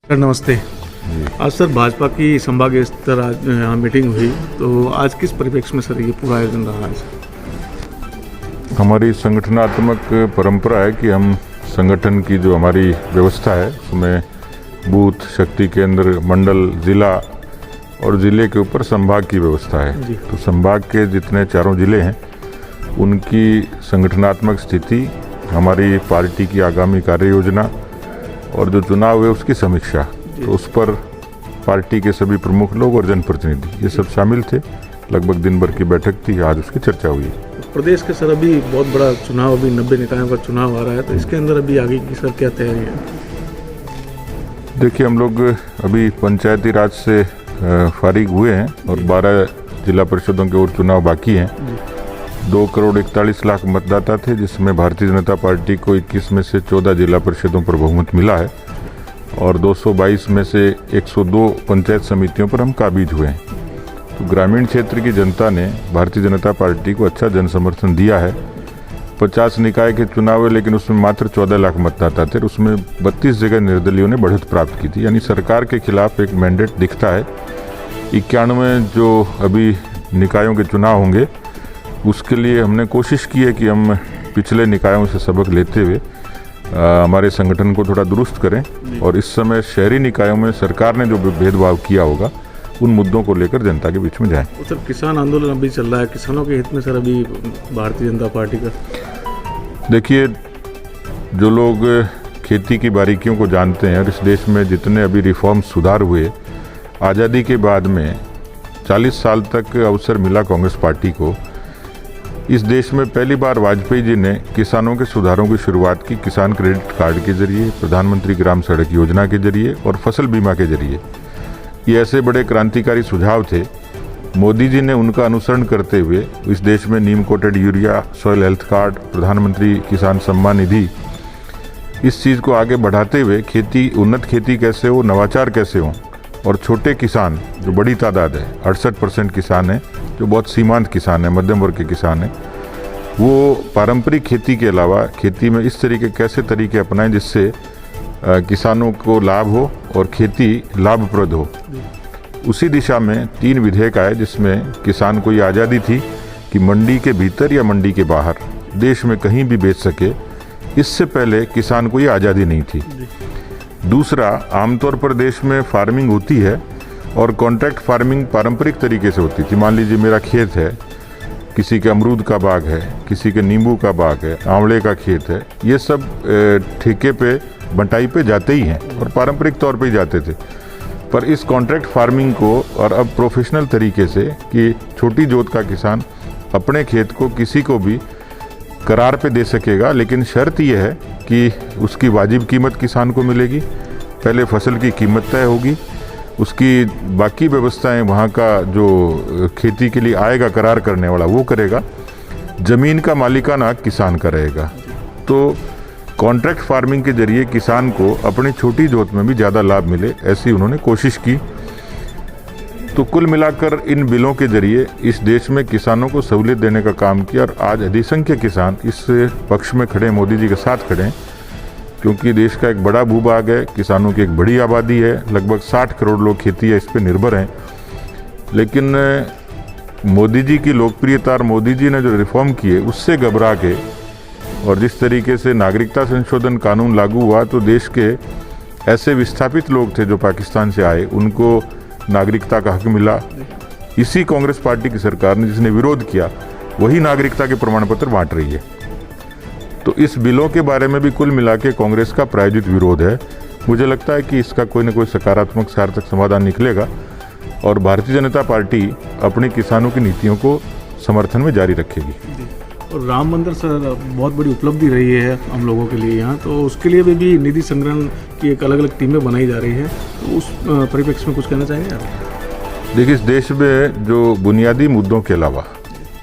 Sir नमस्ते। आज sir Bhajpa की संभागीय स्तर आज यहाँ मीटिंग हुई, तो आज किस परिप्रेक्ष्य में सर ये पूरा आयोजन रहा है? हमारी संगठनात्मक परंपरा है कि हम संगठन की जो हमारी व्यवस्था है उसमें बूथ, शक्ति केंद्र, मंडल, जिला और ज़िले के ऊपर संभाग की व्यवस्था है। तो संभाग के जितने चारों ज़िले हैं उनकी संगठनात्मक स्थिति, हमारी पार्टी की आगामी कार्य योजना और जो चुनाव है उसकी समीक्षा, तो उस पर पार्टी के सभी प्रमुख लोग और जनप्रतिनिधि ये सब शामिल थे। लगभग दिन भर की बैठक थी, आज उसकी चर्चा हुई। प्रदेश के सर अभी बहुत बड़ा चुनाव, अभी 90 निकायों का चुनाव आ रहा है, तो इसके अंदर अभी आगे की सर क्या तैयारी है? देखिए, हम लोग अभी पंचायती राज से फारिग हुए हैं और 12 जिला परिषदों के और चुनाव बाकी हैं। 2,41,00,000 मतदाता थे, जिसमें भारतीय जनता पार्टी को 21 में से 14 जिला परिषदों पर बहुमत मिला है और 222 में से 102 पंचायत समितियों पर हम काबिज हुए हैं। तो ग्रामीण क्षेत्र की जनता ने भारतीय जनता पार्टी को अच्छा जन समर्थन दिया है। 50 निकाय के चुनाव है, लेकिन उसमें मात्र 14 लाख मतदाता थे, उसमें 32 जगह निर्दलीयों ने बढ़त प्राप्त की थी, यानी सरकार के खिलाफ एक मैंडेट दिखता है। 91 जो अभी निकायों के चुनाव होंगे उसके लिए हमने कोशिश की है कि हम पिछले निकायों से सबक लेते हुए हमारे संगठन को थोड़ा दुरुस्त करें और इस समय शहरी निकायों में सरकार ने जो भेदभाव किया होगा उन मुद्दों को लेकर जनता के बीच में जाएं। सर किसान आंदोलन अभी चल रहा है, किसानों के हित में सर अभी भारतीय जनता पार्टी का? देखिए, जो लोग खेती की बारीकियों को जानते हैं और इस देश में जितने अभी रिफॉर्म सुधार हुए, आज़ादी के बाद में 40 साल तक अवसर मिला कांग्रेस पार्टी को। इस देश में पहली बार वाजपेयी जी ने किसानों के सुधारों की शुरुआत की, किसान क्रेडिट कार्ड के जरिए, प्रधानमंत्री ग्राम सड़क योजना के जरिए और फसल बीमा के जरिए। ये ऐसे बड़े क्रांतिकारी सुझाव थे। मोदी जी ने उनका अनुसरण करते हुए इस देश में neem coated urea, soil health card, प्रधानमंत्री किसान सम्मान निधि, इस चीज़ को आगे बढ़ाते हुए खेती, उन्नत खेती कैसे हो, नवाचार कैसे हो और छोटे किसान जो बड़ी तादाद है, 68% किसान हैं जो बहुत सीमांत किसान हैं, मध्यम वर्ग के किसान हैं, वो पारंपरिक खेती के अलावा खेती में इस तरीके कैसे तरीके अपनाएं जिससे किसानों को लाभ हो और खेती लाभप्रद हो। उसी दिशा में 3 विधेयक आए जिसमें किसान को ये आज़ादी थी कि मंडी के भीतर या मंडी के बाहर देश में कहीं भी बेच सके। इससे पहले किसान को ये आज़ादी नहीं थी। दूसरा, आमतौर पर देश में फार्मिंग होती है और कॉन्ट्रैक्ट फार्मिंग पारंपरिक तरीके से होती थी। मान लीजिए मेरा खेत है, किसी के अमरूद का बाग है, किसी के नींबू का बाग है, आंवले का खेत है, ये सब ठेके पे, बंटाई पे जाते ही हैं और पारंपरिक तौर पे ही जाते थे। पर इस कॉन्ट्रैक्ट फार्मिंग को और अब प्रोफेशनल तरीके से कि छोटी जोत का किसान अपने खेत को किसी को भी करार पे दे सकेगा, लेकिन शर्त यह है कि उसकी वाजिब कीमत किसान को मिलेगी। पहले फसल की कीमत तय होगी, उसकी बाकी व्यवस्थाएं वहाँ का जो खेती के लिए आएगा करार करने वाला वो करेगा, ज़मीन का मालिकाना किसान का रहेगा। तो कॉन्ट्रैक्ट फार्मिंग के जरिए किसान को अपनी छोटी जोत में भी ज़्यादा लाभ मिले, ऐसी उन्होंने कोशिश की। तो कुल मिलाकर इन बिलों के जरिए इस देश में किसानों को सहूलियत देने का काम किया और आज अधिसंख्यक किसान इस पक्ष में खड़े, मोदी जी के साथ खड़े हैं, क्योंकि देश का एक बड़ा भूभाग है, किसानों की एक बड़ी आबादी है, लगभग 60 करोड़ लोग खेती है इस पर निर्भर हैं। लेकिन मोदी जी की लोकप्रियता और मोदी जी ने जो रिफॉर्म किए उससे घबरा के और जिस तरीके से नागरिकता संशोधन कानून लागू हुआ, तो देश के ऐसे विस्थापित लोग थे जो पाकिस्तान से आए, उनको नागरिकता का हक मिला। इसी कांग्रेस पार्टी की सरकार ने जिसने विरोध किया वही नागरिकता के प्रमाण पत्र बांट रही है। तो इस बिलों के बारे में भी कुल मिला के कांग्रेस का प्रायोजित विरोध है। मुझे लगता है कि इसका कोई न कोई सकारात्मक सार्थक समाधान निकलेगा और भारतीय जनता पार्टी अपने किसानों की नीतियों को समर्थन में जारी रखेगी। और राम मंदिर सर बहुत बड़ी उपलब्धि रही है हम लोगों के लिए यहाँ, तो उसके लिए भी निधि संग्रहण की एक अलग अलग टीमें बनाई जा रही है, तो उस परिप्रेक्ष्य में कुछ कहना चाहेंगे आप? देखिए, इस देश में जो बुनियादी मुद्दों के अलावा,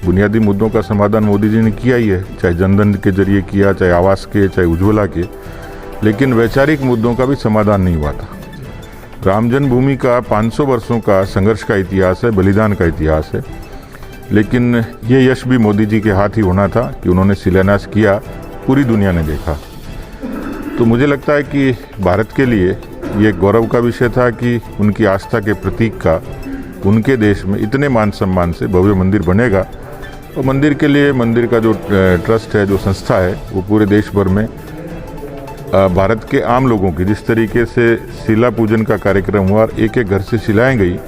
बुनियादी मुद्दों का समाधान मोदी जी ने किया ही है, चाहे जनधन के जरिए किया, चाहे आवास के, चाहे उज्ज्वला के, लेकिन वैचारिक मुद्दों का भी समाधान नहीं हुआ था। राम जन्मभूमि का 500 वर्षों का संघर्ष का इतिहास है, बलिदान का इतिहास है, लेकिन ये यश भी मोदी जी के हाथ ही होना था कि उन्होंने शिलान्यास किया, पूरी दुनिया ने देखा। तो मुझे लगता है कि भारत के लिए ये गौरव का विषय था कि उनकी आस्था के प्रतीक का उनके देश में इतने मान सम्मान से भव्य मंदिर बनेगा। और मंदिर के लिए मंदिर का जो ट्रस्ट है, जो संस्था है, वो पूरे देश भर में भारत के आम लोगों की जिस तरीके से शिला पूजन का कार्यक्रम हुआ और एक एक घर से शिलाएं गई,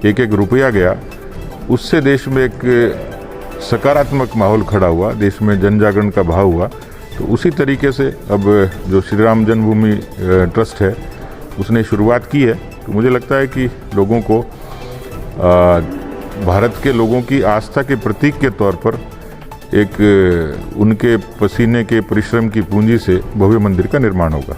एक एक रुपया गया, उससे देश में एक सकारात्मक माहौल खड़ा हुआ, देश में जन जागरण का भाव हुआ। तो उसी तरीके से अब जो श्री राम जन्मभूमि ट्रस्ट है उसने शुरुआत की है। तो मुझे लगता है कि लोगों को भारत के लोगों की आस्था के प्रतीक के तौर पर एक उनके पसीने के परिश्रम की पूंजी से भव्य मंदिर का निर्माण होगा।